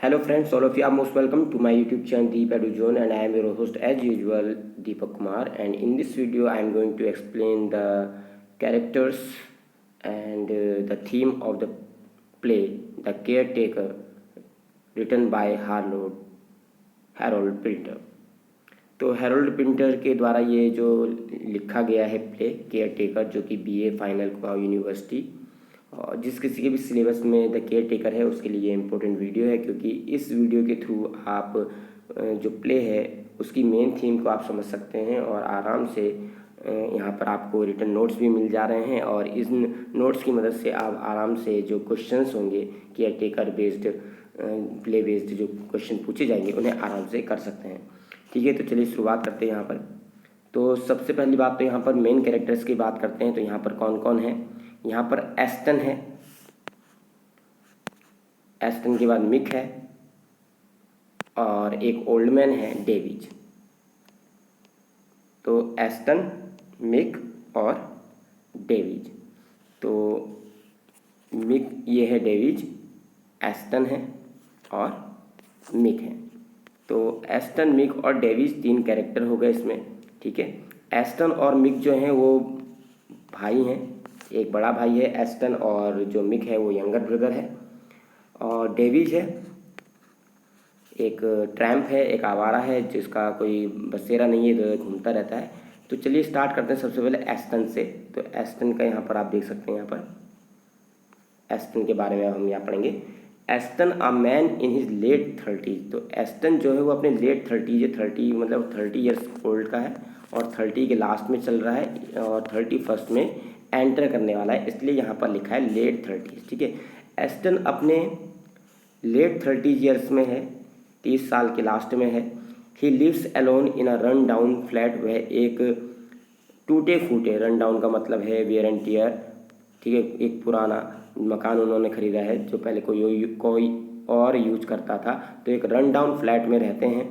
Hello friends, all of you are most welcome to my YouTube channel Deep Edu Zone, and I am your host as usual Deepak Kumar. And in this video I am going to explain the characters and the theme of the play The Caretaker, written by Harold Pinter. तो Harold Pinter के द्वारा ये जो लिखा गया है play care taker, जो कि बीए फाइनल कुमाऊं यूनिवर्सिटी, और जिस किसी के भी सिलेबस में द केयर टेकर है उसके लिए ये इम्पोर्टेंट वीडियो है, क्योंकि इस वीडियो के थ्रू आप जो प्ले है उसकी मेन थीम को आप समझ सकते हैं और आराम से यहाँ पर आपको रिटन नोट्स भी मिल जा रहे हैं, और इन नोट्स की मदद से आप आराम से जो क्वेश्चंस होंगे care taker based play based जो क्वेश्चन पूछे जाएंगे उन्हें आराम से कर सकते हैं। ठीक है, तो चलिए शुरुआत करते हैं यहाँ पर। तो सबसे पहली बात तो यहाँ पर मेन कैरेक्टर्स की बात करते हैं। तो यहाँ पर कौन कौन है? यहाँ पर एस्टन है, एस्टन के बाद मिक है, और एक ओल्ड मैन है डेविज। तो एस्टन, मिक और डेविज। तो मिक ये है डेविज, एस्टन है और मिक है। तो एस्टन, मिक और डेविज तीन कैरेक्टर हो गए इसमें। ठीक है, एस्टन और मिक जो हैं वो भाई हैं, एक बड़ा भाई है एस्टन, और जो मिक है वो यंगर ब्रदर है। और डेविज है एक ट्रैम्प है, एक आवारा है जिसका कोई बसेरा नहीं है, तो घूमता रहता है। तो चलिए स्टार्ट करते हैं सबसे पहले एस्टन से। तो एस्टन का यहाँ पर आप देख सकते हैं, यहाँ पर एस्टन के बारे में हम यहाँ पढ़ेंगे। Aston a man in his late 30। तो एस्टन जो है वो अपने लेट 30 मतलब 30 ईयर्स ओल्ड का है, और 30 के लास्ट में चल रहा है और 31st में एंटर करने वाला है, इसलिए यहाँ पर लिखा है लेट 30। ठीक है, एस्टन अपने लेट 30 ईयर्स में है, 30 साल के लास्ट में है। He lives alone in a run down flat. वह एक टूटे फूटे, रन डाउन का मतलब है वेयर एंड टियर। ठीक है, एक पुराना मकान उन्होंने खरीदा है जो पहले कोई और यूज करता था। तो एक रन डाउन फ्लैट में रहते हैं।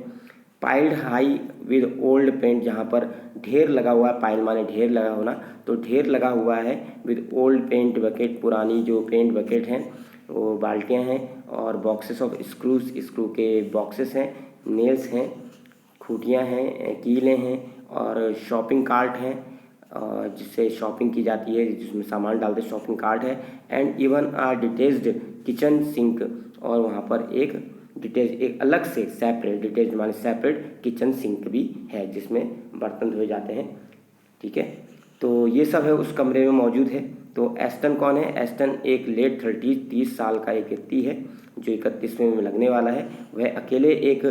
Piled high with old paint, जहाँ पर ढेर लगा हुआ है, पाइल माने ढेर लगा होना, तो ढेर लगा हुआ है विद ओल्ड पेंट बकेट, पुरानी जो पेंट बकेट हैं वो बाल्टियाँ हैं, और बॉक्सेस ऑफ स्क्रूज, स्क्रू के बॉक्सेस हैं, नेल्स हैं, खूटियाँ हैं, कीलें हैं, और शॉपिंग कार्ट हैं जिससे शॉपिंग की जाती है, जिसमें सामान डालते शॉपिंग कार्ट है। And even a detached kitchen sink, और वहाँ पर एक अलग से सेपरेट, डिटेच्ड माने सेपरेट किचन सिंक भी है जिसमें बर्तन धोए जाते हैं। ठीक है, तो ये सब है उस कमरे में मौजूद है। तो एस्टन कौन है? एस्टन एक लेट 30 साल का एक व्यक्ति है जो 31वें में लगने वाला है। वह अकेले एक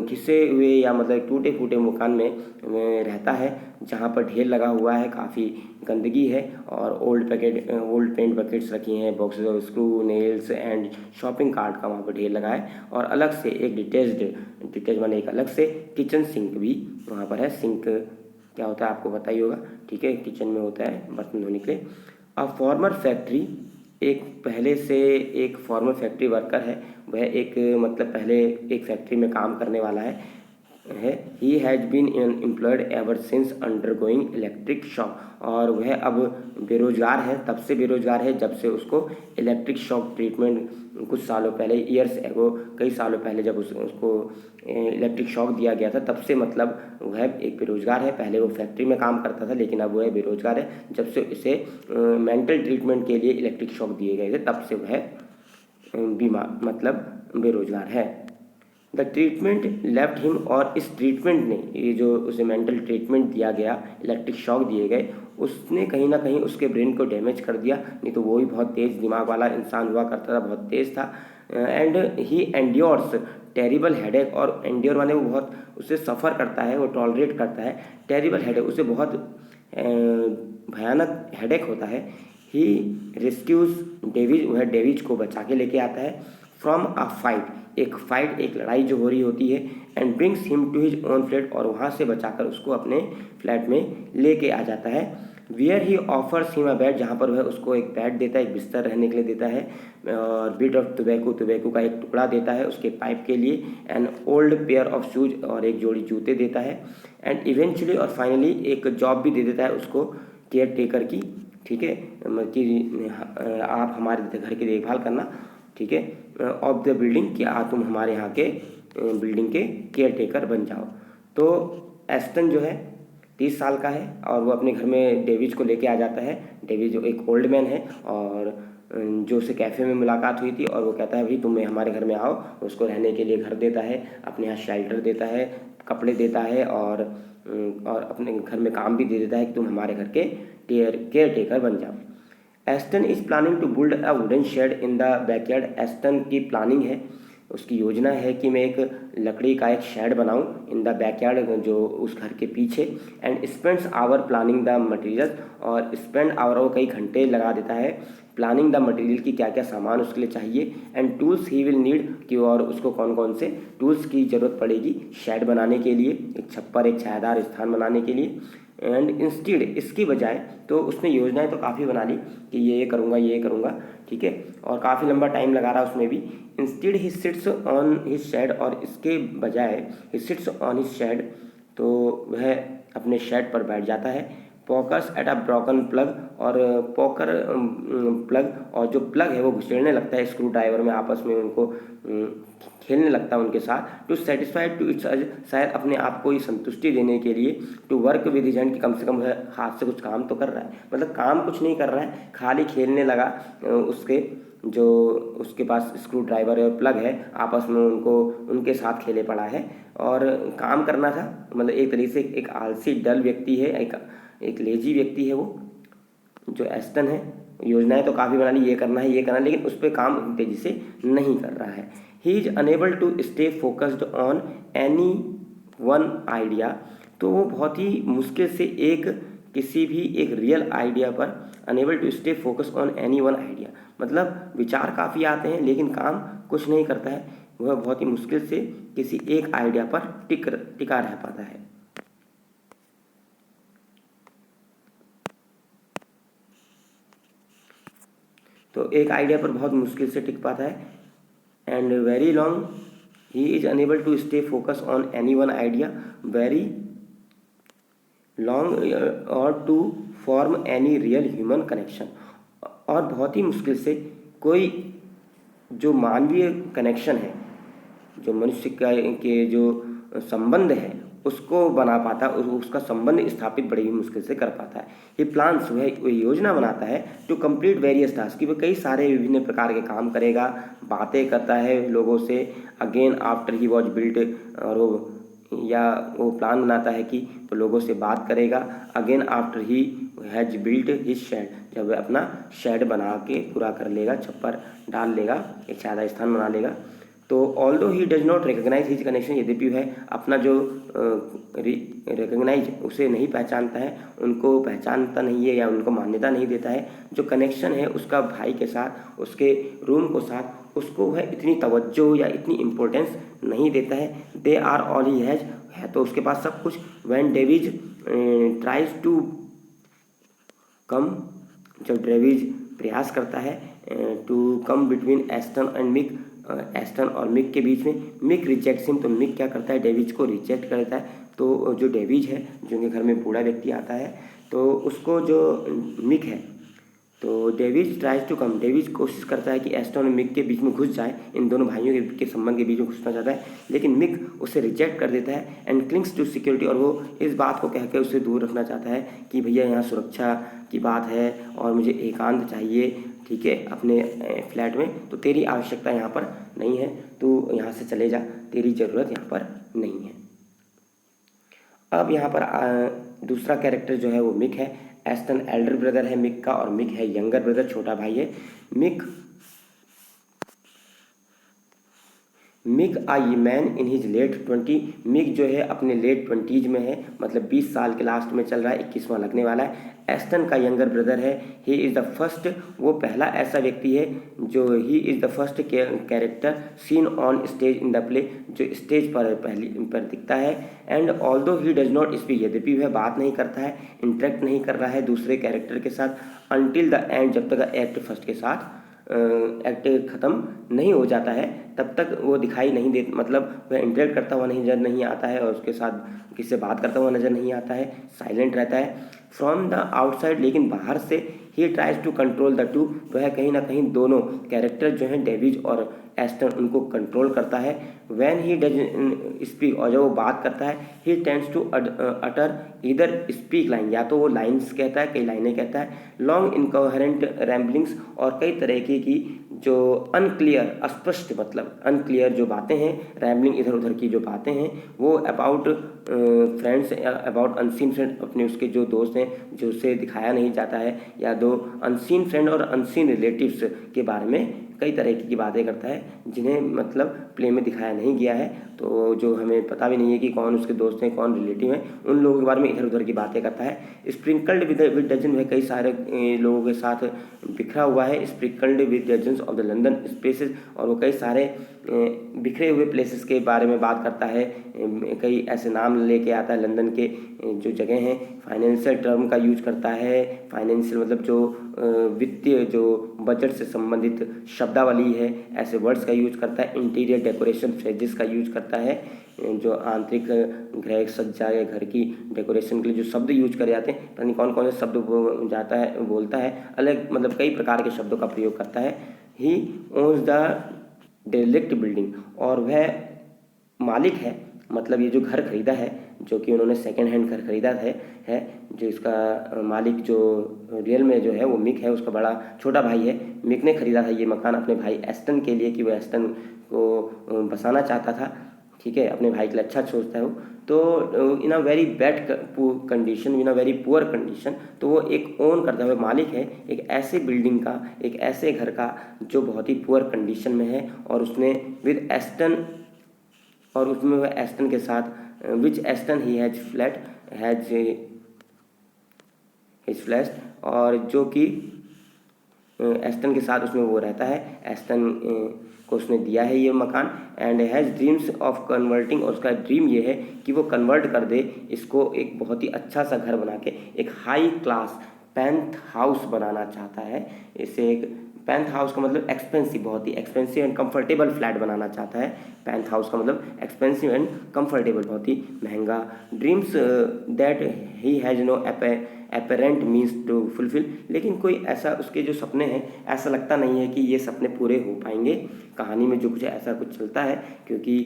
घिसे हुए या मतलब टूटे फूटे मकान में रहता है जहाँ पर ढेर लगा हुआ है, काफ़ी गंदगी है, और ओल्ड पेंट बकेट्स रखी हैं, boxes of screw, nails and shopping cart का वहाँ पर ढेर लगा है, और अलग से एक डिटेच माने एक अलग से किचन सिंक भी वहाँ पर है। सिंक क्या होता है आपको पता ही होगा। ठीक है, किचन में होता है बर्तन धोने के लिए। अ फॉर्मर फैक्ट्री, एक फॉर्मर फैक्ट्री वर्कर है, वह एक मतलब पहले एक फैक्ट्री में काम करने वाला है। He has been employed ever since undergoing electric shock, और वह अब बेरोजगार है, तब से बेरोजगार है जब से उसको इलेक्ट्रिक शॉक ट्रीटमेंट कुछ सालों पहले, ईयर्स एगो, कई सालों पहले जब उसको इलेक्ट्रिक शॉक दिया गया था, तब से मतलब वह एक बेरोजगार है। पहले वो फैक्ट्री में काम करता था लेकिन अब वह बेरोजगार है जब से इसे मेंटल ट्रीटमेंट के लिए इलेक्ट्रिक शॉक दिए गए थे, तब से वह बीमार मतलब बेरोजगार है। द ट्रीटमेंट लेफ्ट हिम, और इस ट्रीटमेंट ने, ये जो उसे मेंटल ट्रीटमेंट दिया गया, इलेक्ट्रिक शॉक दिए गए, उसने कहीं ना कहीं उसके ब्रेन को डैमेज कर दिया। नहीं तो वो भी बहुत तेज़ दिमाग वाला इंसान हुआ करता था, बहुत तेज़ था। And he endures terrible headache, और एंड्योर माने वो बहुत उसे सफ़र करता है, वो टॉलरेट करता है। टेरिबल हेडेक, उसे बहुत भयानक हेडेक होता है। ही रेस्क्यूज डेविज, वह डेविज को बचा के लेके आता है फ्रॉम अ फाइट, एक लड़ाई जो हो रही होती है, and brings him to his own flat, और वहाँ से बचाकर उसको अपने फ्लैट में लेके आ जाता है। Wear he offers him a bed, जहाँ पर वह उसको एक बेड देता है, एक बिस्तर रहने के लिए देता है, और बिट ऑफ टोबैको का एक टुकड़ा देता है उसके पाइप के लिए, and old pair of shoes, और एक जोड़ी जूते देता है, एंड इवेंचुअली और फाइनली एक जॉब भी दे देता है उसको केयर टेकर की। ठीक है, कि आप हमारे घर की देखभाल करना। ठीक है, ऑफ द बिल्डिंग कि तुम हमारे यहाँ के बिल्डिंग के केयर टेकर बन जाओ। तो एस्टन जो है 30 साल का है और वो अपने घर में डेविज को लेके आ जाता है। डेविज जो एक ओल्ड मैन है और जो उसे कैफ़े में मुलाकात हुई थी, और वो कहता है भाई तुम हमारे घर में आओ। उसको रहने के लिए घर देता है, अपने यहाँ शेल्टर देता है, कपड़े देता है और अपने घर में काम भी दे देता है कि तुम हमारे घर के केयर टेकर बन जाओ। Aston is planning to build a wooden shed in the backyard. Aston की प्लानिंग है, उसकी योजना है कि मैं एक लकड़ी का एक शेड बनाऊं इन द बैकयार्ड, जो उस घर के पीछे। And spends hour planning the material, और स्पेंड आवर वो कई घंटे लगा देता है प्लानिंग द मटेरियल की क्या क्या सामान उसके लिए चाहिए। And tools he will need कि और उसको कौन कौन से टूल्स की ज़रूरत पड़ेगी शेड बनाने के लिए, एक छप्पर एक छायादार स्थान बनाने के लिए। एंड इंस्टीड इसकी बजाय, तो उसने योजनाएं तो काफ़ी बना ली कि ये करूँगा ये करूँगा, ठीक है, और काफ़ी लंबा टाइम लगा रहा उसमें भी। Instead he sits on his shed, और इसके बजाय he sits on his shed, तो वह अपने शेड पर बैठ जाता है। Pokers at a broken plug, और पोकर प्लग, और जो प्लग है वो घुसेड़ने लगता है स्क्रू ड्राइवर में, आपस में उनको खेलने लगता है उनके साथ। टू सेटिस्फाइड टू इट्स, शायद अपने आप को ही संतुष्टि देने के लिए। To work with his hand, कि कम से कम वह हाथ से कुछ काम तो कर रहा है, मतलब काम कुछ नहीं कर रहा है, खाली खेलने लगा उसके जो उसके पास स्क्रू ड्राइवर है और प्लग है, आपस में उनको उनके साथ खेले पड़ा है और काम करना था। मतलब एक तरीके से एक आलसी डल व्यक्ति है, एक लेजी व्यक्ति है वो जो एस्टन है। योजनाएं तो काफ़ी बना ली, ये करना है ये करना है, लेकिन उस पर काम तेज़ी से नहीं कर रहा है। He is unable to stay focused on any one idea, तो वो बहुत ही मुश्किल से किसी भी एक रियल आइडिया पर, unable to stay focus on any one idea, मतलब विचार काफ़ी आते हैं लेकिन काम कुछ नहीं करता है। वह बहुत ही मुश्किल से किसी एक आइडिया पर टिका रह पाता है। तो एक आइडिया पर बहुत मुश्किल से टिक पाता है। And very long he is unable to stay focus on any one idea, very long और to form any real human connection, और बहुत ही मुश्किल से कोई जो मानवीय कनेक्शन है, जो मनुष्य के जो संबंध है उसको बना पाता, उसका संबंध स्थापित बड़ी ही मुश्किल से कर पाता है। ये प्लान्स वह योजना बनाता है टू कंप्लीट वेरियस टास्क, कि वह कई सारे विभिन्न प्रकार के काम करेगा, बातें करता है लोगों से। Again after he was built, और वो प्लान बनाता है कि वो लोगों से बात करेगा। Again after he has built his shed, जब वह अपना शेड बना के पूरा कर लेगा, छप्पर डाल लेगा, एक छायादार स्थान बना लेगा। तो although he does not recognise his connection, यद्यपि वह अपना जो रिकग्नाइज उसे नहीं पहचानता है, उनको पहचानता नहीं है या उनको मान्यता नहीं देता है, जो कनेक्शन है उसका भाई के साथ, उसके रूम को साथ, उसको वह इतनी तवज्जो या इतनी इम्पोर्टेंस नहीं देता है। They are all he has, है तो उसके पास सब कुछ। When Davies tries to come, जब डेविज प्रयास करता है to come between Aston and Mick, Aston और मिक के बीच में, मिक रिजेक्ट्स हिम, तो मिक क्या करता है, डेविज को रिजेक्ट कर देता है। तो जो डेविज है, जो उनके घर में बूढ़ा व्यक्ति आता है, तो उसको जो मिक है, तो Davies tries to come, Davies कोशिश करता है कि एस्टन और मिक के बीच में घुस जाए, इन दोनों भाइयों के संबंध के बीच में घुसना चाहता है, लेकिन मिक उसे रिजेक्ट कर देता है। एंड क्लिंग्स टू सिक्योरिटी, और वो इस बात को कहकर उसे दूर रखना चाहता है कि भैया यहाँ सुरक्षा की बात है और मुझे एकांत चाहिए, ठीक है, अपने फ्लैट में, तो तेरी आवश्यकता यहाँ पर नहीं है, तू यहाँ से चले जा, तेरी ज़रूरत यहाँ पर नहीं है। अब यहाँ पर दूसरा कैरेक्टर जो है वो मिक है। एस्टन एल्डर ब्रदर है मिक का, और मिक है यंगर ब्रदर, छोटा भाई है। Mick I man in his late 20, Mick जो है अपने लेट 20s में है, मतलब 20 साल के लास्ट में चल रहा है, 21वां लगने वाला है। एस्टन का यंगर ब्रदर है। ही इज़ द फर्स्ट, वो पहला ऐसा व्यक्ति है जो, he is the first character seen on stage in the play, जो स्टेज पर दिखता है। And although he does not speak, यद्यपि वह बात नहीं करता है, इंटरेक्ट नहीं कर रहा है दूसरे कैरेक्टर के साथ, अनटिल द एंड, जब तक एक्ट फर्स्ट के साथ एक्ट ख़त्म नहीं हो जाता है तब तक वो दिखाई नहीं दे, मतलब वह इंटरेक्ट करता हुआ नजर नहीं आता है और उसके साथ किससे बात करता हुआ नजर नहीं आता है, साइलेंट रहता है। फ्रॉम द आउटसाइड, लेकिन बाहर से, he tries to control the two, वह कहीं ना कहीं दोनों कैरेक्टर जो हैं डेविज और एस्टन उनको कंट्रोल करता है। व्हेन ही डज स्पीक, और जब वो बात करता है, ही टेंड्स टू अटर इधर स्पीक लाइन, या तो वो लाइन्स कहता है, कई लाइनें कहता है, लॉन्ग इनकोहेरेंट रैम्बलिंग्स, और कई तरह की जो अनक्लियर, अस्पष्ट मतलब अनक्लियर जो बातें हैं, रैम्बलिंग इधर उधर की जो बातें हैं, वो about friends, about unseen friend, अपने उसके जो दोस्त हैं जो उसे दिखाया नहीं जाता है, या दो अनसीन फ्रेंड और अनसीन रिलेटिव्स के बारे में कई तरह की बातें करता है, जिन्हें मतलब प्ले में दिखाया नहीं गया है, तो जो हमें पता भी नहीं है कि कौन उसके दोस्त हैं, कौन रिलेटिव हैं, उन लोगों के बारे में इधर उधर की बातें करता है। स्प्रिंकल्ड विद डजन, वह कई सारे लोगों के साथ बिखरा हुआ है। Sprinkled with dozens of the London spaces, और वो कई सारे बिखरे हुए प्लेसेस के बारे में बात करता है, कई ऐसे नाम लेके आता है लंदन के जो जगह हैं। फाइनेंशियल टर्म का यूज करता है, फाइनेंशियल मतलब जो वित्तीय, जो बजट से संबंधित शब्दावली है, ऐसे वर्ड्स का यूज करता है। इंटीरियर डेकोरेशन फ्रेजेस का यूज करता है, जो आंतरिक गृह सज्जा या घर की डेकोरेशन के लिए जो शब्द यूज करे जाते हैं, पता नहीं कौन कौन से शब्द बोलता है, अलग मतलब कई प्रकार के शब्दों का प्रयोग करता है। ही ओन्स द डेलिक्ट बिल्डिंग, और वह मालिक है, मतलब ये जो घर खरीदा है, जो कि उन्होंने सेकेंड हैंड घर खरीदा है, जो इसका मालिक जो रियल में जो है वो मिक है, उसका बड़ा छोटा भाई है। मिक ने खरीदा था ये मकान अपने भाई एस्टन के लिए, कि वो एस्टन को बसाना चाहता था, ठीक है, अपने भाई के लिए अच्छा सोचता है वो। तो in a very bad condition, in a very poor condition, तो वो एक ओन करता हुआ मालिक है एक ऐसे बिल्डिंग का, एक ऐसे घर का जो बहुत ही पुअर कंडीशन में है, और उसने विद एस्टन, और उसमें वह एस्टन के साथ विच एस्टन ही हैज फ्लैश, और जो कि एस्टन के साथ उसमें वो रहता है, एस्टन को उसने दिया है ये मकान। And has dreams of converting, और उसका ड्रीम ये है कि वो कन्वर्ट कर दे इसको एक बहुत ही अच्छा सा घर बना के एक हाई क्लास पेंथ हाउस बनाना चाहता है। इसे एक पेंथ हाउस का मतलब एक्सपेंसिव, बहुत ही एक्सपेंसिव एंड कंफर्टेबल फ्लैट बनाना चाहता है। पेंथ हाउस का मतलब एक्सपेंसिव एंड कंफर्टेबल, बहुत ही महंगा। Dreams that he has no apparent means to fulfil, लेकिन कोई ऐसा उसके जो सपने हैं, ऐसा लगता नहीं है कि ये सपने पूरे हो पाएंगे। कहानी में जो कुछ ऐसा कुछ चलता है, क्योंकि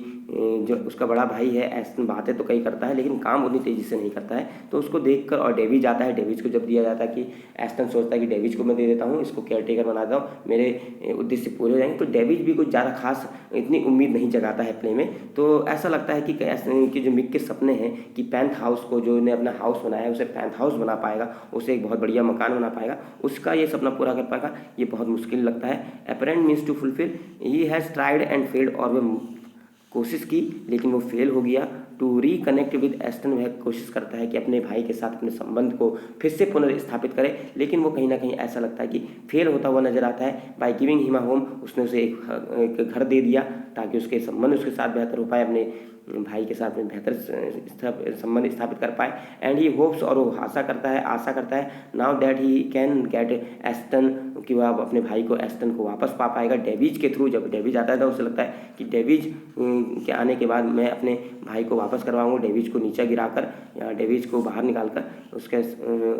जो उसका बड़ा भाई है ऐसी बातें तो कई करता है, लेकिन काम उतनी तेज़ी से नहीं करता है। तो उसको देखकर, और डेविज आता है, डेविज को जब दिया जाता है कि एस्टन सोचता है कि डेविज को मैं दे देता हूँ, इसको केयर टेकर बना देता हूँ, मेरे उद्देश्य पूरे हो जाएंगे, तो डेविज भी कुछ ज़्यादा खास इतनी उम्मीद नहीं जगाता है प्ले में। तो ऐसा लगता है कि जो मिक के सपने हैं कि पेंथ हाउस को, जो ने अपना हाउस बनाया है उसे पेंथ हाउस बना पाएगा, उसे एक बहुत बढ़िया मकान बना पाएगा, उसका ये सपना पूरा कर पाएगा, ये बहुत मुश्किल लगता है। Apparent means to fulfil, he has tried and failed, और वह कोशिश की लेकिन वो फेल हो गया। टू रिकनेक्ट विद एस्टन, वह कोशिश करता है कि अपने भाई के साथ अपने संबंध को फिर से पुनर्स्थापित करे, लेकिन वो कहीं ना कहीं ऐसा लगता है कि फेल होता हुआ नजर आता है। By giving him a home, उसने उसे एक घर दे दिया ताकि उसके संबंध उसके साथ बेहतर हो पाए, अपने भाई के साथ में बेहतर संबंध स्थापित कर पाए। एंड ही होप्स, और वो आशा करता है now that he can get Aston, कि वह अपने भाई को एस्टन को वापस पा पाएगा डेविज के थ्रू। जब डेविज आता है तो उसे लगता है कि डेविज के आने के बाद मैं अपने भाई को वापस करवाऊंगा, डेविज को नीचे गिराकर या डेविज को बाहर निकालकर उसके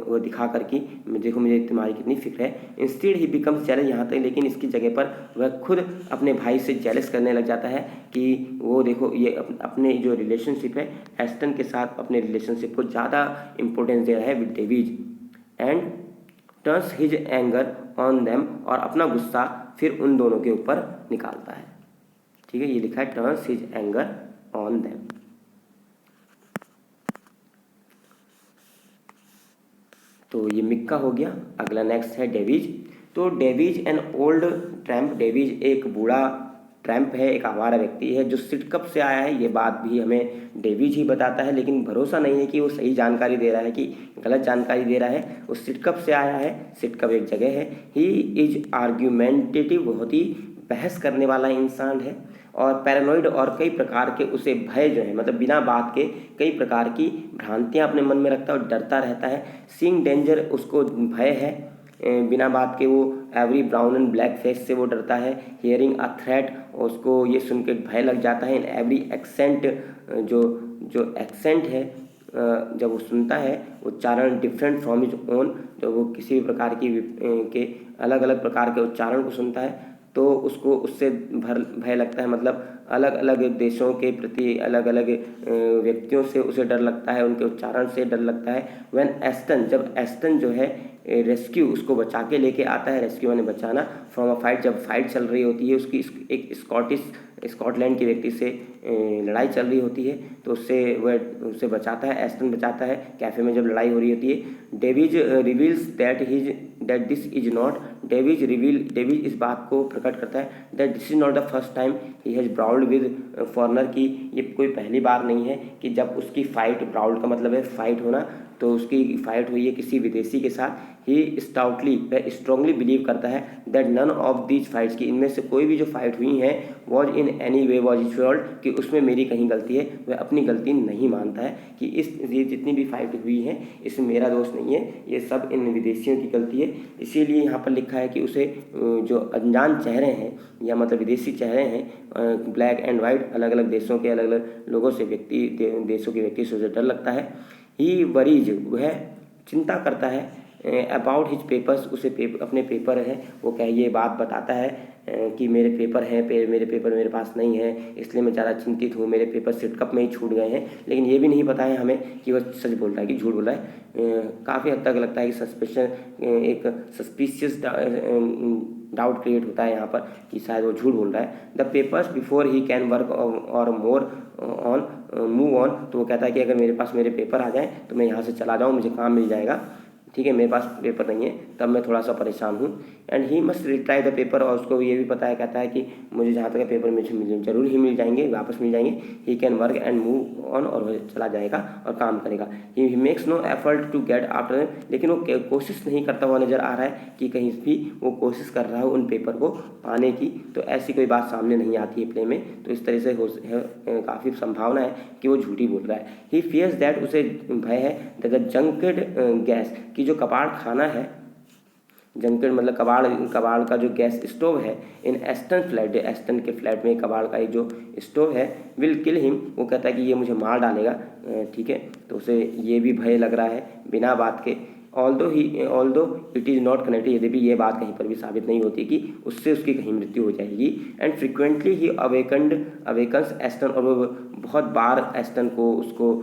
वो दिखा कर कि देखो मुझे तुम्हारी कितनी फिक्र है। इंस्टेड ही बिकम्स जेलस, यहाँ तक लेकिन इसकी जगह पर वह खुद अपने भाई से जेलस करने लग जाता है कि वो देखो ये अपने जो रिलेशनशिप है एस्टन के साथ, अपने रिलेशनशिप को ज़्यादा इंपॉर्टेंस दे रहा है with Davey. And turns his anger on them, और अपना गुस्सा फिर उन दोनों के ऊपर निकालता है। ठीक है, ये लिखा है turns his anger on them. तो ये मिक का हो गया। अगला नेक्स्ट है डेविज। तो Davey an old tramp, Davey एक बूढ़ा ट्रैम्प है, एक आवारा व्यक्ति है जो सिटकप से आया है। ये बात भी हमें डेविज ही बताता है, लेकिन भरोसा नहीं है कि वो सही जानकारी दे रहा है कि गलत जानकारी दे रहा है। वो सिटकप से आया है, सिटकप एक जगह है। ही इज आर्ग्यूमेंटेटिव, बहुत ही बहस करने वाला इंसान है, और पैरानॉइड, और कई प्रकार के उसे भय जो है, मतलब बिना बात के कई प्रकार की भ्रांतियां अपने मन में रखता है और डरता रहता है। सीइंग डेंजर, उसको भय है, बिना बात के वो every brown and black face से वो डरता है। हियरिंग अ थ्रेट, उसको ये सुन के भय लग जाता है। इन एवरी एक्सेंट, जो एक्सेंट है जब वो सुनता है, उच्चारण डिफरेंट फ्रॉम हिज ओन, जब वो किसी भी प्रकार की के अलग अलग प्रकार के उच्चारण को सुनता है तो उसको उससे भय लगता है, मतलब अलग अलग देशों के प्रति अलग अलग व्यक्तियों से उसे डर लगता है, उनके उच्चारण से डर लगता है। व्हेन एस्टन, जब एस्टन जो है रेस्क्यू उसको बचा के लेके आता है, रेस्क्यू माने बचाना, फ्रॉम अ फाइट, जब फाइट चल रही होती है उसकी एक स्कॉटलैंड के व्यक्ति से लड़ाई चल रही होती है, तो उससे बचाता है, एस्टन बचाता है कैफ़े में जब लड़ाई हो रही होती है। Davies reveals that this is not, Davies इस बात को प्रकट करता है that this is not the first time he has brawled with foreigner, की ये कोई पहली बार नहीं है कि जब उसकी फाइट, ब्राउल्ड का मतलब है फाइट होना, तो उसकी फाइट हुई है किसी विदेशी के साथ। ही स्टाउटली, वह स्ट्रांगली बिलीव करता है that none of these fights, की इनमें से कोई भी जो फाइट हुई हैं was in any way was his fault, कि उसमें मेरी कहीं गलती है। वह अपनी गलती नहीं मानता है कि ये जितनी भी फाइट हुई हैं इसमें मेरा दोष नहीं है, ये सब इन विदेशियों की गलती है। इसीलिए यहाँ पर लिखा है कि उसे जो अनजान चेहरे हैं या मतलब विदेशी चेहरे हैं, ब्लैक एंड वाइट, अलग अलग देशों के अलग अलग लोगों से देशों के व्यक्ति से डर लगता है। ही वरीज, वह चिंता करता है अबाउट हिज पेपर्स, उसे अपने पेपर है वो क्या ये बात बताता है कि मेरे पेपर हैं, मेरे पेपर मेरे पास नहीं है, इसलिए मैं ज़्यादा चिंतित हूँ, मेरे पेपर सिट कप में ही छूट गए हैं। लेकिन ये भी नहीं पता है हमें कि वह सच बोल रहा है कि झूठ बोल रहा है। काफ़ी हद तक लगता है कि एक सस्पिशियस डाउट क्रिएट होता है यहाँ पर कि शायद वो झूठ बोल रहा है। The papers before he can work और मोर ऑन मूव ऑन, तो वो कहता है कि अगर मेरे पास मेरे पेपर आ जाएँ तो मैं यहाँ से चला जाऊँ, मुझे काम मिल जाएगा, ठीक है, मेरे पास पेपर नहीं है तब मैं थोड़ा सा परेशान हूँ। And he must retry the paper, और उसको ये भी पता है, कहता है कि मुझे जहाँ तक पेपर मुझे जरूर ही मिल जाएंगे, वापस मिल जाएंगे। He can work and move on, और वह चला जाएगा और काम करेगा। He makes no effort to get after, लेकिन वो कोशिश नहीं करता हुआ नज़र आ रहा है कि कहीं भी वो कोशिश कर रहा है उन पेपर को पाने की, तो ऐसी कोई बात सामने नहीं आती है प्ले में। तो इस तरह से काफ़ी संभावना है कि वो झूठी बोल रहा है। ही फियर्स दैट, उसे भय है द जंकेड गैस, कि जो कबाड़ खाना है, जंकेड मतलब कबाड़ का जो गैस स्टोव है इन एस्टन फ्लैट, एस्टन के फ्लैट में कबाड़ का एक जो स्टोव है, विल किल हिम, वो कहता है कि ये मुझे मार डालेगा, ठीक है, तो उसे ये भी भय लग रहा है बिना बात के। Although it is not connected, यदि भी ये बात कहीं पर भी साबित नहीं होती कि उससे उसकी कहीं मृत्यु हो जाएगी। And frequently he awakens Aston, और वो बहुत बार एस्टन को उसको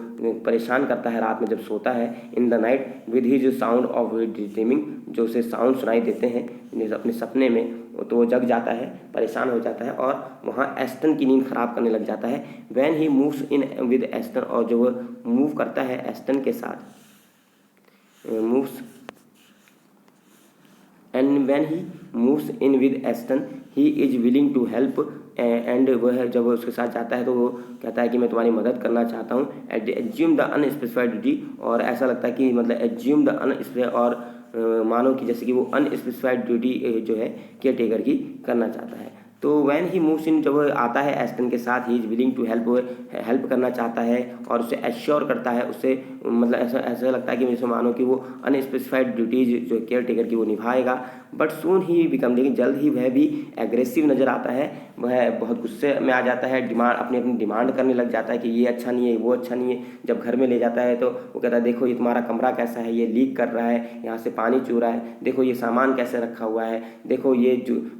परेशान करता है रात में जब सोता है, in the night with his sound of dreaming, जो उसे साउंड सुनाई देते हैं अपने सपने में, तो वो जग जाता है, परेशान हो जाता है और वहाँ एस्टन की नींद खराब करने लग जाता है। When he moves in with Aston, और जो वो मूव करता है एस्टन के साथ, moves and when he moves in with Aston he is willing to help, and वह जब उसके साथ जाता है तो वो कहता है कि मैं तुम्हारी मदद करना चाहता हूँ। एज्यूम द अनस्पेसिफाइड ड्यूटी, और ऐसा लगता है कि मतलब एज्यूम द अनस्पेसिफाइड, और मानो कि जैसे कि वो अनस्पेसिफाइड ड्यूटी जो है केयर टेकर की करना चाहता है। तो वैन ही मूव्स इन, जब आता है एस्टन के साथ, he is willing to help करना चाहता है और उसे एश्योर करता है, उससे मतलब ऐसा लगता है कि जैसे मानो कि वो अनस्पेसिफाइड ड्यूटीज जो केयर टेकर की वो निभाएगा। बट सून ही बिकम, लेकिन जल्द ही वह भी एग्रेसिव नज़र आता है, वह बहुत गुस्से में आ जाता है, अपनी डिमांड करने लग जाता है कि ये अच्छा नहीं है, वो अच्छा नहीं है। जब घर में ले जाता है तो वो कहता है देखो ये तुम्हारा कमरा कैसा है, ये लीक कर रहा है, यहाँ से पानी चू रहा है, देखो ये सामान कैसे रखा हुआ है, देखो ये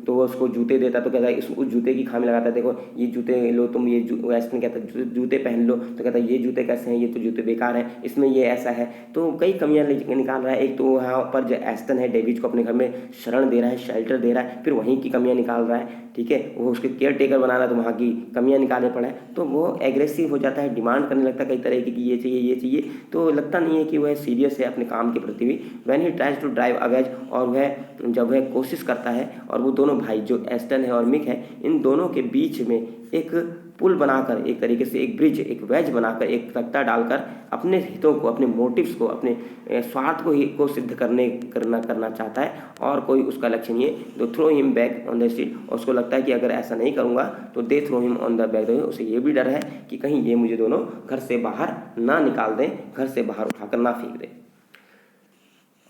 तो वो उसको जूते देता तो कहता है उस जूते की खामी लगाता है, देखो ये जूते लो तुम, ये ऐसा कहता है जूते पहन लो, तो कहता है ये जूते कैसे हैं, ये तो जूते बेकार हैं, इसमें ये ऐसा है। तो कई कमियां निकाल रहा है। एक तो वहाँ पर जो एस्टन है डेविड को अपने घर में शरण दे रहा है, शेल्टर दे रहा है, फिर वहीं की कमियां निकाल रहा है, ठीक है, वो उसके केयर टेकर बना रहा है तो वहाँ की कमियां निकालने पड़ा है। तो वो एग्रेसिव हो जाता है, डिमांड करने लगता है कई तरह की कि ये चाहिए ये चाहिए। तो लगता नहीं है कि वह सीरियस है अपने काम के प्रति भी। When he tries to drive away, और वह जब वह कोशिश करता है, और वो दोनों भाई जो एस्टन है और मिक है, इन दोनों के बीच में एक पुल बनाकर, एक तरीके से एक ब्रिज, एक वेज बनाकर, एक तख्ता डालकर अपने हितों को, अपने मोटिव्स को, अपने स्वार्थ को सिद्ध करना चाहता है, और कोई उसका लक्ष्य नहीं है। तो throw him back on the street, और उसको लगता है कि अगर ऐसा नहीं करूँगा तो they throw him on the back, उसे ये भी डर है कि कहीं ये मुझे दोनों घर से बाहर ना निकाल दें, घर से बाहर उठाकर ना फेंक दें।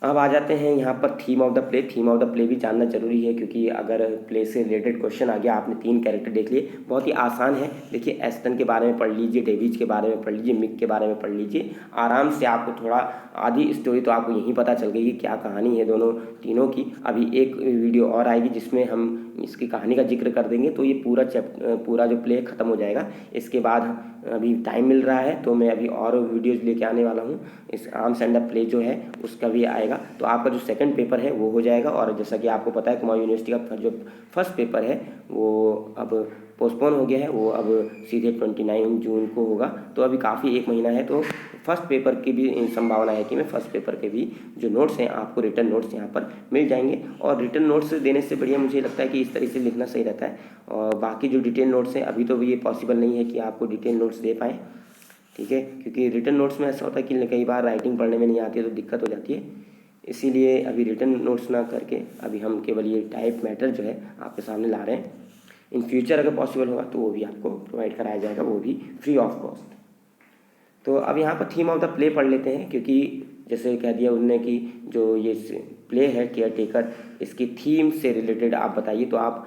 अब आ जाते हैं यहाँ पर theme of the play. Theme of the play भी जानना जरूरी है, क्योंकि अगर प्ले से रिलेटेड क्वेश्चन आ गया, आपने 3 कैरेक्टर देख लिए, बहुत ही आसान है। देखिए एस्टन के बारे में पढ़ लीजिए, डेविड के बारे में पढ़ लीजिए, मिक के बारे में पढ़ लीजिए, आराम से आपको थोड़ा आधी स्टोरी तो आपको यहीं पता चल गई कि क्या कहानी है दोनों तीनों की। अभी एक वीडियो और आएगी जिसमें हम इसकी कहानी का जिक्र कर देंगे तो ये पूरा जो प्ले ख़त्म हो जाएगा। इसके बाद अभी टाइम मिल रहा है तो मैं अभी और वीडियोज़ लेके आने वाला हूँ। इस आर्म्स एंड द प्ले जो है उसका भी आएगा, तो आपका जो सेकंड पेपर है वो हो जाएगा। और जैसा कि आपको पता है कुमाऊं यूनिवर्सिटी का जो फर्स्ट पेपर है वो अब पोस्टपोन हो गया है, वो अब सीधे 29 जून को होगा। तो अभी काफ़ी 1 महीना है, तो फर्स्ट पेपर की भी संभावना है कि मैं फर्स्ट पेपर के भी जो नोट्स हैं आपको रिटर्न नोट्स यहाँ पर मिल जाएंगे। और रिटर्न नोट्स देने से बढ़िया मुझे लगता है कि इस तरीके से लिखना सही रहता है। और बाकी जो डिटेल नोट्स हैं अभी तो ये पॉसिबल नहीं है कि आपको डिटेल नोट्स दे पाएँ, ठीक है, क्योंकि रिटर्न नोट्स में ऐसा होता है कि कई बार राइटिंग पढ़ने में नहीं आती है तो दिक्कत हो जाती है। इसीलिए अभी रिटर्न नोट्स ना करके अभी हम केवल ये टाइप मैटर जो है आपके सामने ला रहे हैं। इन फ्यूचर अगर पॉसिबल होगा तो वो भी आपको प्रोवाइड कराया जाएगा, वो भी फ्री ऑफ कॉस्ट। तो अब यहाँ पर थीम ऑफ द प्ले पढ़ लेते हैं, क्योंकि जैसे कह दिया उनने कि जो ये प्ले है केयर टेकर, इसकी थीम से रिलेटेड आप बताइए। तो आप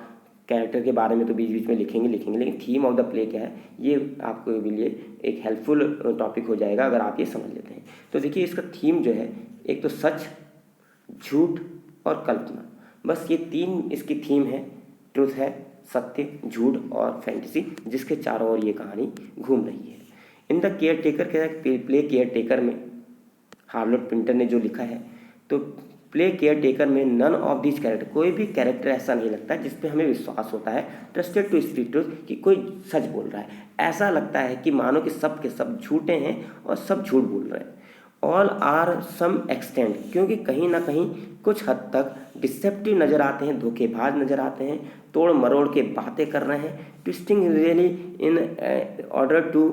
कैरेक्टर के बारे में तो बीच बीच में लिखेंगे, लेकिन थीम ऑफ द प्ले क्या है ये आपके लिए एक हेल्पफुल टॉपिक हो जाएगा अगर आप ये समझ लेते हैं। तो देखिए इसका थीम जो है, एक तो सच, झूठ और कल्पना, बस ये 3 इसकी थीम है। ट्रुथ है, सत्य, झूठ और फैंटेसी, जिसके चारों ओर ये कहानी घूम रही है। इन द केयर टेकर के प्ले केयर टेकर में हार्लोट पिंटर ने जो लिखा है, तो प्ले केयर टेकर में नन ऑफ दिस कैरेक्टर, कोई भी कैरेक्टर ऐसा नहीं लगता है जिसपे हमें विश्वास होता है ट्रस्टेड टू स्पीक ट्रुथ, कि कोई सच बोल रहा है। ऐसा लगता है कि मानो कि सब के सब झूठे हैं और सब झूठ बोल रहे हैं। ऑल आर सम एक्सटेंट, क्योंकि कहीं ना कहीं कुछ हद तक डिसेप्टिव नज़र आते हैं, धोखेबाज नज़र आते हैं, तोड़ मरोड़ के बातें कर रहे हैं, twisting really in order to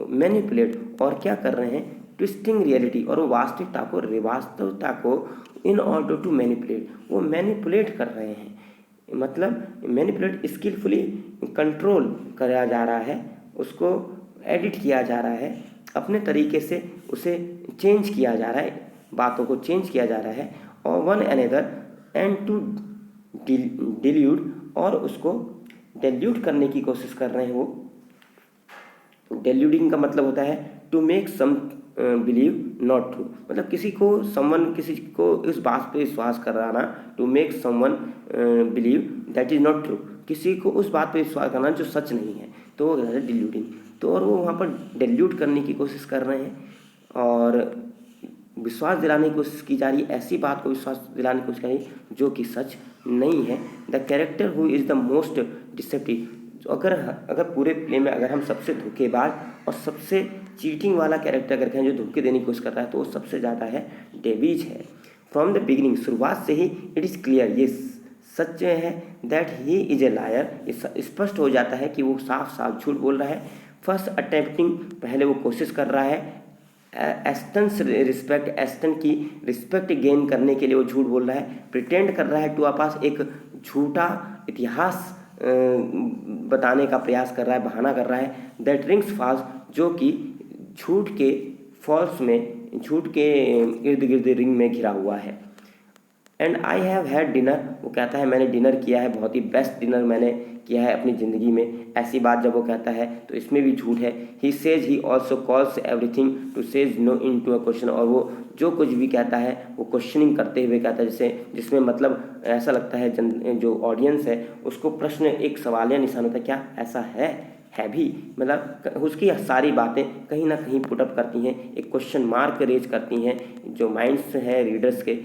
manipulate, और क्या कर रहे हैं, ट्विस्टिंग रियलिटी, और वो वास्तविकता को इन ऑर्डर टू मैनिपुलेट, वो मैनिपुलेट कर रहे हैं। मतलब मैनिपुलेट स्किलफुली कंट्रोल कराया जा रहा है, उसको एडिट किया जा रहा है, अपने तरीके से उसे चेंज किया जा रहा है, बातों को चेंज किया जा रहा है। और one another and to dilute, और उसको डिल्यूट करने की कोशिश कर रहे हैं। वो डिल्यूटिंग का मतलब होता है to make some believe not true, मतलब किसी को इस बात पे विश्वास कराना, to make someone believe that is not true, किसी को उस बात पे विश्वास करना जो सच नहीं है, तो वो है डिल्यूटिंग। तो और वो वहाँ पर डिल्यूट करने की कोशिश कर रहे हैं और विश्वास दिलाने की कोशिश की जा रही है, ऐसी बात को विश्वास दिलाने की कोशिश की जा रही है जो कि सच नहीं है। The character who is the most deceptive, अगर पूरे प्ले में अगर हम सबसे धोखेबाज और सबसे चीटिंग वाला कैरेक्टर अगर कहें जो धोखे देने की कोशिश कर रहा है, तो वो सबसे ज़्यादा है डेविज है। फ्रॉम द बिगिनिंग, शुरुआत से ही इट इज़ क्लियर, ये सच है, that he is a lawyer, स्पष्ट हो जाता है कि वो साफ साफ झूठ बोल रहा है। फर्स्ट अटेम्प्टिंग, पहले वो कोशिश कर रहा है एस्टन्स रिस्पेक्ट, एस्टन की रिस्पेक्ट गेन करने के लिए वो झूठ बोल रहा है। प्रिटेंड कर रहा है टू पास, एक झूठा इतिहास बताने का प्रयास कर रहा है, बहाना कर रहा है। दैट रिंग्स फॉल्स, जो कि झूठ के फॉल्स में, झूठ के इर्द गिर्द रिंग में घिरा हुआ है। And I have had dinner, वो कहता है मैंने डिनर किया है, बहुत ही बेस्ट डिनर मैंने किया है अपनी ज़िंदगी में। ऐसी बात जब वो कहता है तो इसमें भी झूठ है। He says he also calls everything to says no in to a question, और वो जो कुछ भी कहता है वो क्वेश्चनिंग करते हुए कहता है, जिसमें मतलब ऐसा लगता है जो ऑडियंस है उसको प्रश्न, एक सवालिया निशान होता है, क्या ऐसा है भी, मतलब उसकी सारी बातें कहीं ना कहीं पुटअप करती हैं, एक क्वेश्चन मार्क रेज करती हैं, जो माइंड्स है रीडर्स के,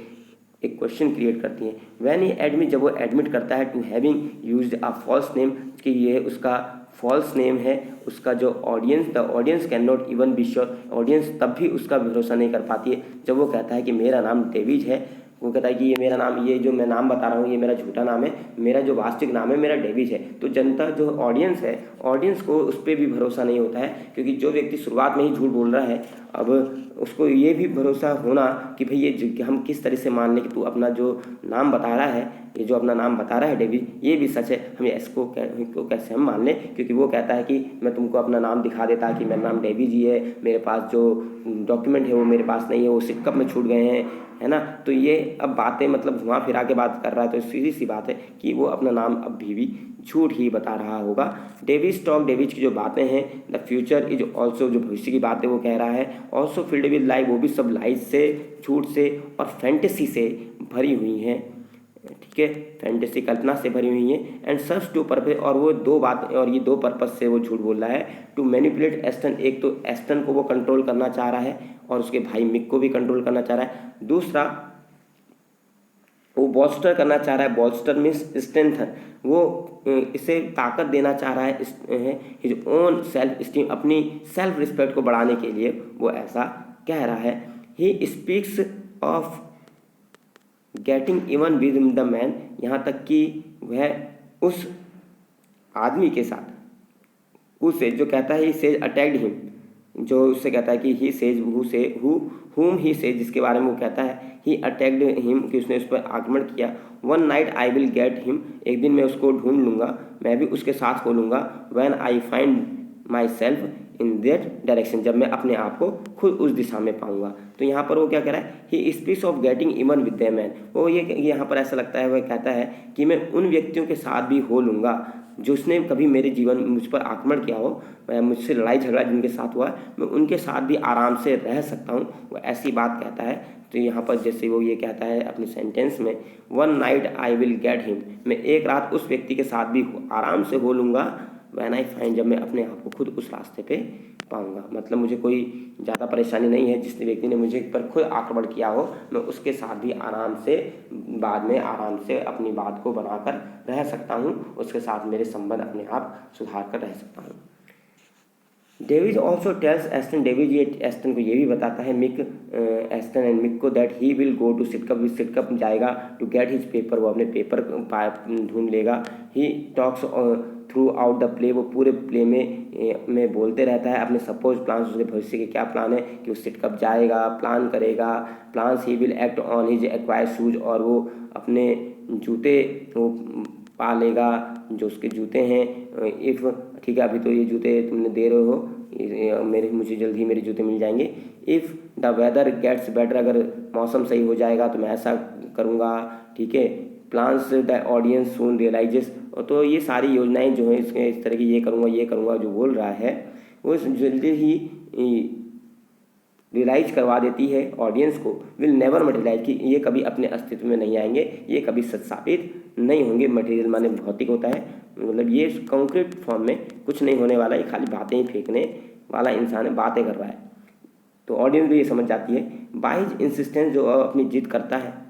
एक क्वेश्चन क्रिएट करती हैं। वैन ही एडमिट, जब वो एडमिट करता है to having used a false name, कि ये उसका फॉल्स नेम है, उसका जो the audience can not even be sure, audience तब भी उसका भरोसा नहीं कर पाती है। जब वो कहता है कि मेरा नाम डेविज है, वो कहता है कि ये मेरा नाम, ये जो मैं नाम बता रहा हूँ ये मेरा झूठा नाम है, मेरा जो वास्तविक नाम है मेरा डेविज है। तो जनता, जो ऑडियंस है, ऑडियंस को उस पर भी भरोसा नहीं होता है, क्योंकि जो व्यक्ति शुरुआत में ही झूठ बोल रहा है, अब उसको ये भी भरोसा होना कि भाई ये हम किस तरह से मान लें कि तू अपना जो नाम बता रहा है, ये जो अपना नाम बता रहा है डेविड, ये भी सच है, हम इसको कैसे हम मान लें, क्योंकि वो कहता है कि मैं तुमको अपना नाम दिखा देता कि मेरा नाम डेविड जी है, मेरे पास जो डॉक्यूमेंट है वो मेरे पास नहीं है, वो सिक्कप में छूट गए हैं, है ना। तो ये अब बातें मतलब घुमा फिरा के बात कर रहा है, तो सीधी सी बात है कि वो अपना नाम अभी भी झूठ ही बता रहा होगा। डेविज टॉक, डेविज की जो बातें हैं, द फ्यूचर इज ऑल्सो, जो भविष्य की बातें वो कह रहा है, ऑल्सो फील्ड विद लाई, वो भी सब लाइज से, झूठ से और फैंटेसी से भरी हुई हैं। ठीक है, फैंटेसी कल्पना से भरी हुई है। एंड सर्व्स टू पर्पस, और वो दो बात, और ये दो पर्पस से वो झूठ बोल रहा है। टू मैनिपुलेट एस्टन, एक तो एस्टन को वो कंट्रोल करना चाह रहा है और उसके भाई मिक को भी कंट्रोल करना चाह रहा है। दूसरा वो बॉल्स्टर करना चाह रहा है, बॉल्स्टर मीन्स स्ट्रेंथ, वो इसे ताकत देना चाह रहा है हिज ओन सेल्फ स्टीम, अपनी सेल्फ रिस्पेक्ट को बढ़ाने के लिए वो ऐसा कह रहा है। He speaks of getting even with the man, यहाँ तक कि वह उस आदमी के साथ, उसे जो कहता है ही सेज अटैक्ड हिम, जो उससे कहता है कि ही सेज हुम ही सेज, जिसके बारे में वो कहता है ही अटैक्ड हिम, कि उसने उस पर आक्रमण किया। One night I will get him, एक दिन मैं उसको ढूंढ लूँगा, मैं भी उसके साथ हो लूँगा। When I find my self in that direction, जब मैं अपने आप को खुद उस दिशा में पाऊंगा। तो यहाँ पर वो क्या कह रहा है, he speaks of getting even with the man, वो ये यहाँ पर ऐसा लगता है वह कहता है कि मैं उन व्यक्तियों के साथ भी हो लूँगा जो उसने कभी मेरे जीवन में मुझ पर आक्रमण किया हो, मुझसे लड़ाई झगड़ा जिनके साथ हुआ है, मैं उनके साथ भी आराम से रह सकता हूँ, वो ऐसी बात कहता है। तो यहाँ पर जैसे वो ये कहता है अपने सेंटेंस में, one night I will get him, मैं एक रात उस व्यक्ति के साथ भी आराम से हो लूँगा। व्हेन आई फाइंड, जब मैं अपने आप को खुद उस रास्ते पे पाऊंगा, मतलब मुझे कोई ज़्यादा परेशानी नहीं है, जिस व्यक्ति ने मुझे पर खुद आक्रमण किया हो, मैं उसके साथ भी आराम से बाद में आराम से अपनी बात को बनाकर रह सकता हूँ, उसके साथ मेरे संबंध अपने आप सुधार कर रह सकता हूँ। David also tells Aston, David ये एस्टन को ये भी बताता है मिक, एस्टन एंड मिक को, that he will go to Sidcup, Sidcup जाएगा टू गेट हिज पेपर, वो अपने पेपर ढूंढ लेगा। He talks through out the play, वो पूरे प्ले में बोलते रहता है अपने सपोज प्लान्स, उसके भविष्य के क्या प्लान है, कि वो सिटकप जाएगा, प्लान करेगा। Plans he will act on his acquired shoes, और वो अपने जूते वो पा लेगा जो उसके जूते हैं। इफ़, ठीक है, अभी तो ये जूते तुमने दे रहे हो, मुझे जल्द ही मेरे जूते मिल जाएंगे। If the weather gets better, अगर मौसम सही हो जाएगा तो मैं ऐसा करूँगा, ठीक है। Plans the audience soon realises, तो ये सारी योजनाएं जो हैं इसमें इस तरह की, ये करूँगा जो बोल रहा है, वो जल्दी ही रियलाइज करवा देती है ऑडियंस को। विल नेवर मटेरियलाइज, कि ये कभी अपने अस्तित्व में नहीं आएंगे, ये कभी सच साबित नहीं होंगे। मटेरियल माने भौतिक होता है, मतलब ये कॉन्क्रीट फॉर्म में कुछ नहीं होने वाला, ये खाली बातें ही फेंकने वाला इंसान है, बातें कर रहा है। तो ऑडियंस भी ये समझ जाती है। बाय हिज इंसिस्टेंस, जो अपनी जिद करता है,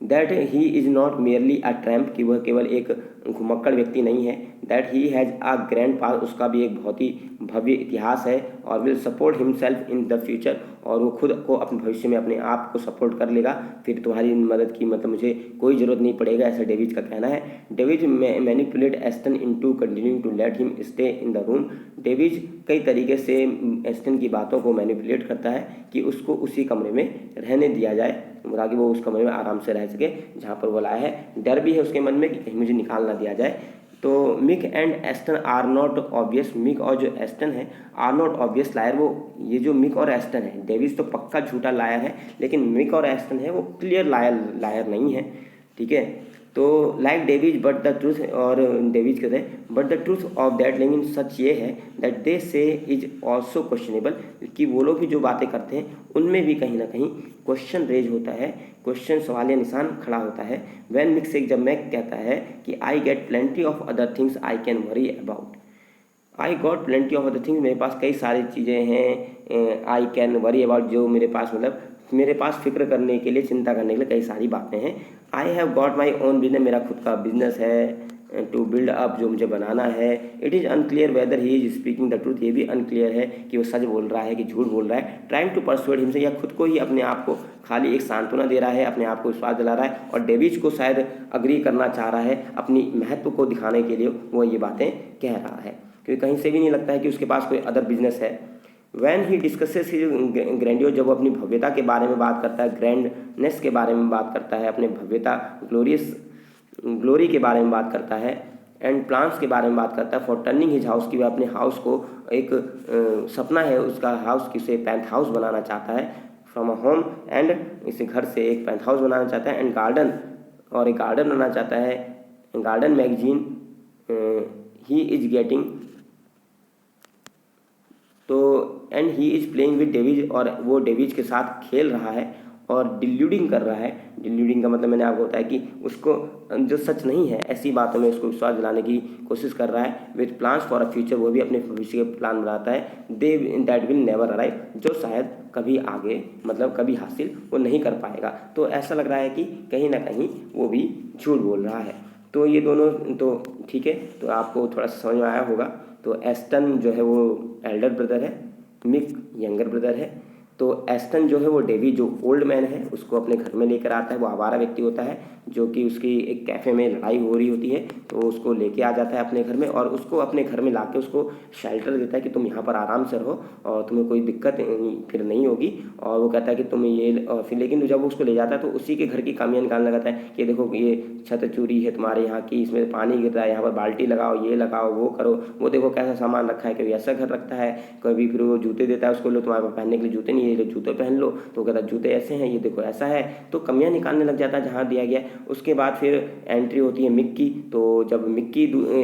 that he is not merely a tramp, कि वह केवल एक घुमक्कड़ व्यक्ति नहीं है। That he has a grand past, उसका भी एक बहुत ही भव्य इतिहास है। और will support himself in the future, और वो खुद को अपने भविष्य में अपने आप को सपोर्ट कर लेगा, फिर तुम्हारी मदद की मतलब मुझे कोई ज़रूरत नहीं पड़ेगा, ऐसा डेविड का कहना है। David manipulate Aston into continuing to let him stay in the room, David कई तरीके से एस्टन की बातों को मैनिपुलेट करता है कि उसको उसी कमरे में रहने दिया जाए, ताकि वो उस कमरे में आराम से रह सके जहाँ पर वो लाया है। डर भी है उसके मन में कि कहीं मुझे निकाल ना दिया जाए। तो Mick and Aston are not obvious, Mick और जो एस्टन है आर नॉट ऑब्वियस लायर, वो ये जो मिक और एस्टन है, डेविस तो पक्का झूठा लायर है, लेकिन मिक और एस्टन है वो क्लियर लायर नहीं है, ठीक है। तो like Davey but the truth, और डेविज कहते हैं but the truth of that, लेकिन सच ये है दैट दे से इज ऑल्सो क्वेश्चनेबल, कि वो लोग भी जो बातें करते हैं उनमें भी कहीं ना कहीं क्वेश्चन रेज होता है, क्वेश्चन सवाल या निशान खड़ा होता है। व्हेन मिक्स, एक जब मैक कहता है कि I get plenty of other things I can worry about, I got plenty of other things, मेरे पास कई सारी चीज़ें हैं, आई कैन वरी अबाउट, जो मेरे पास मतलब मेरे पास फिक्र करने के लिए, चिंता करने के लिए कई सारी बातें हैं। I have got my own business, मेरा खुद का बिजनेस है, टू बिल्ड अप, जो मुझे बनाना है। It is unclear weather he is speaking the truth, ये भी अनक्लियर है कि वो सच बोल रहा है कि झूठ बोल रहा है। ट्राइंग टू परसुएड हिमसे, या खुद को ही अपने आप को खाली एक सांत्वना दे रहा है, अपने आप को विश्वास दिला रहा है, और डेविज को शायद अग्री करना चाह रहा है, अपनी महत्व को दिखाने के लिए वो ये बातें कह रहा है, क्योंकि कहीं से भी नहीं लगता है कि उसके पास कोई अदर बिजनेस है। वैन ही डिस्कसेस ग्रैंडियो, जब वो अपनी भव्यता के बारे में बात करता है, ग्रैंडनेस के बारे में बात करता है, अपने भव्यता ग्लोरी के बारे में बात करता है, एंड प्लान्स के बारे में बात करता है फॉर टर्निंग हिज हाउस, की वह अपने हाउस को एक सपना है उसका हाउस की, उसे पैंथ हाउस बनाना चाहता है, फ्रॉम अ होम, एंड इसे घर से एक पैंथ हाउस बनाना चाहता है, एंड गार्डन, और एक गार्डन बनाना चाहता है, garden magazine he is getting, तो and he is playing with Davies, और वो डेविज के साथ खेल रहा है, और डिल्यूडिंग कर रहा है। डिल्यूडिंग का मतलब मैंने आपको बताया कि उसको जो सच नहीं है ऐसी बातों में उसको विश्वास दिलाने की कोशिश कर रहा है। With plans for a future, वो भी अपने भविष्य के प्लान बनाता है। दे दैट विल नेवर अराइव, जो शायद कभी आगे मतलब कभी हासिल वो नहीं कर पाएगा। तो ऐसा लग रहा है कि कहीं ना कहीं वो भी झूठ बोल रहा है। तो ये दोनों तो ठीक है, तो आपको थोड़ा सा समझ में आया होगा। तो एस्टन जो है वो एल्डर ब्रदर है, मिक यंगर ब्रदर है। तो एस्टन जो है वो डेवी जो ओल्ड मैन है उसको अपने घर में लेकर आता है। वो आवारा व्यक्ति होता है जो कि उसकी एक कैफ़े में लड़ाई हो रही होती है, तो उसको लेके आ जाता है अपने घर में और उसको अपने घर में लाके उसको शेल्टर देता है कि तुम यहाँ पर आराम से रहो और तुम्हें कोई दिक्कत फिर नहीं होगी। और वो कहता है कि तुम ये और फिर लेकिन जब वो उसको ले जाता है तो उसी के घर की खामियां निकालने लगता है कि देखो ये छत चूरी है तुम्हारे यहाँ की, इसमें पानी गिर रहा है, यहाँ पर बाल्टी लगाओ, ये लगाओ, वो करो, वो देखो कैसा सामान रखा है। कभी ऐसा घर रखता है, कभी फिर वो जूते देता है उसको, लो तुम्हारे पास पहनने के लिए जूते नहीं है, ये लो जूते पहन लो, तो कहता है जूते ऐसे हैं, ये देखो ऐसा है। तो कमियां निकालने लग जाता है जहाँ दिया गया। उसके बाद फिर एंट्री होती है मिक की। तो जब मिक की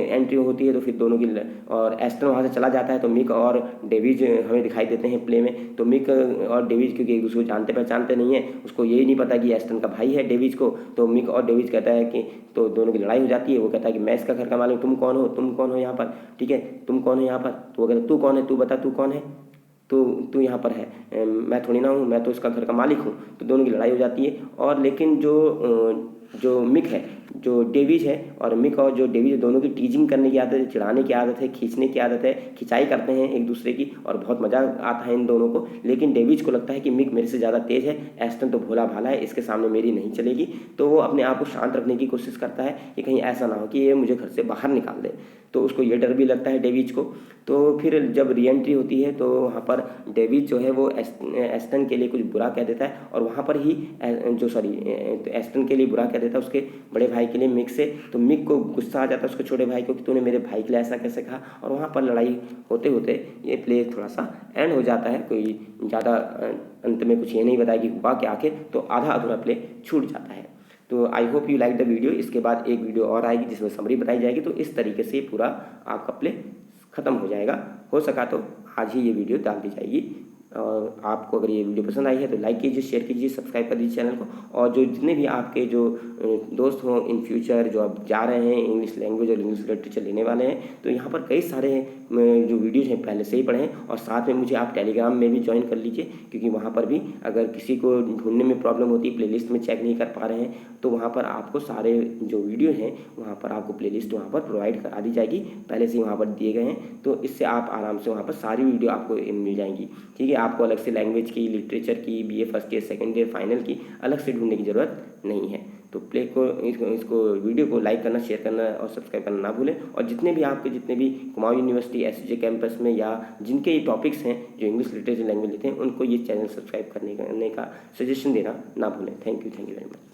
एंट्री होती है तो फिर दोनों की और एस्टन वहाँ से चला जाता है तो मिक और डेविज हमें दिखाई देते हैं प्ले में। तो मिक और डेविज क्योंकि एक दूसरे को जानते पहचानते नहीं है, उसको यही नहीं पता कि एस्टन का भाई है डेविज को। तो मिक और डेविज कहता है कि तो दोनों की लड़ाई हो जाती है। वो कहता है कि मैं इसका घर का मालिक, तुम कौन हो, तुम कौन हो यहाँ पर, ठीक है तुम कौन हो यहाँ पर। तो वो कहता तू कौन है, तू बता तू कौन है, तो तू यहाँ पर है, मैं थोड़ी ना हूँ, मैं तो इसका घर का मालिक हूँ। तो दोनों की लड़ाई हो जाती है। और लेकिन जो मिक है, जो डेविज है और मिक और जो डेविज है दोनों की टीजिंग करने की आदत है, चिढ़ाने की आदत है, खींचने की आदत है, खिंचाई करते हैं एक दूसरे की और बहुत मजा आता है इन दोनों को। लेकिन डेविज को लगता है कि मिक मेरे से ज़्यादा तेज है, एस्टन तो भोला भाला है, इसके सामने मेरी नहीं चलेगी। तो वो अपने आप को शांत रखने की कोशिश करता है कि कहीं ऐसा ना हो कि ये मुझे घर से बाहर निकाल दे। तो उसको ये डर भी लगता है डेविज को। तो फिर जब री एंट्री होती है तो वहाँ पर डेविज जो है वो एस्टन के लिए कुछ बुरा कह देता है और वहाँ पर ही एस्टन के लिए बुरा कह देता है उसके बड़े भाई के लिए मिक से। तो मिक को गुस्सा आ जाता है उसके छोटे भाई को कि तूने मेरे भाई के लिए ऐसा कैसे कहा। और वहाँ पर लड़ाई होते होते ये प्ले थोड़ा सा एंड हो जाता है। कोई ज़्यादा अंत में कुछ ये नहीं बताया कि हुआ क्या आखिर, तो आधा अधूरा प्ले छूट जाता है। तो I hope you like the video. इसके बाद एक वीडियो और आएगी जिसमें समरी बताई जाएगी। तो इस तरीके से पूरा आपका प्ले ख़त्म हो जाएगा। हो सका तो आज ही ये वीडियो डाल दी जाएगी। और आपको अगर ये वीडियो पसंद आई है तो लाइक कीजिए, शेयर कीजिए, सब्सक्राइब कर दीजिए चैनल को। और जो जितने भी आपके जो दोस्त हों इन फ्यूचर जो अब जा रहे हैं इंग्लिश लैंग्वेज और इंग्लिश लिटरेचर लेने वाले हैं, तो यहाँ पर कई सारे जो वीडियोज़ हैं पहले से ही पढ़े हैं। और साथ में मुझे आप टेलीग्राम में भी ज्वाइन कर लीजिए, क्योंकि वहाँ पर भी अगर किसी को ढूंढने में प्रॉब्लम होती है, प्लेलिस्ट में चेक नहीं कर पा रहे हैं, तो वहाँ पर आपको सारे जो वीडियो हैं वहाँ पर आपको प्लेलिस्ट वहाँ पर प्रोवाइड करा दी जाएगी, पहले से ही वहाँ पर दिए गए हैं। तो इससे आप आराम से वहाँ पर सारी वीडियो आपको मिल जाएंगी, ठीक है। आपको अलग से लैंग्वेज की, लिटरेचर की, BA first year, second year, final की अलग से ढूंढने की ज़रूरत नहीं है। तो प्ले को इसको वीडियो को लाइक करना, शेयर करना और सब्सक्राइब करना ना भूलें। और जितने भी कुमाऊं यूनिवर्सिटी एसजे कैंपस में या जिनके ये टॉपिक्स हैं जो इंग्लिश लिटरेचर लैंग्वेज लेते हैं, उनको ये चैनल सब्सक्राइब करने का सजेशन देना ना भूलें। Thank you very much.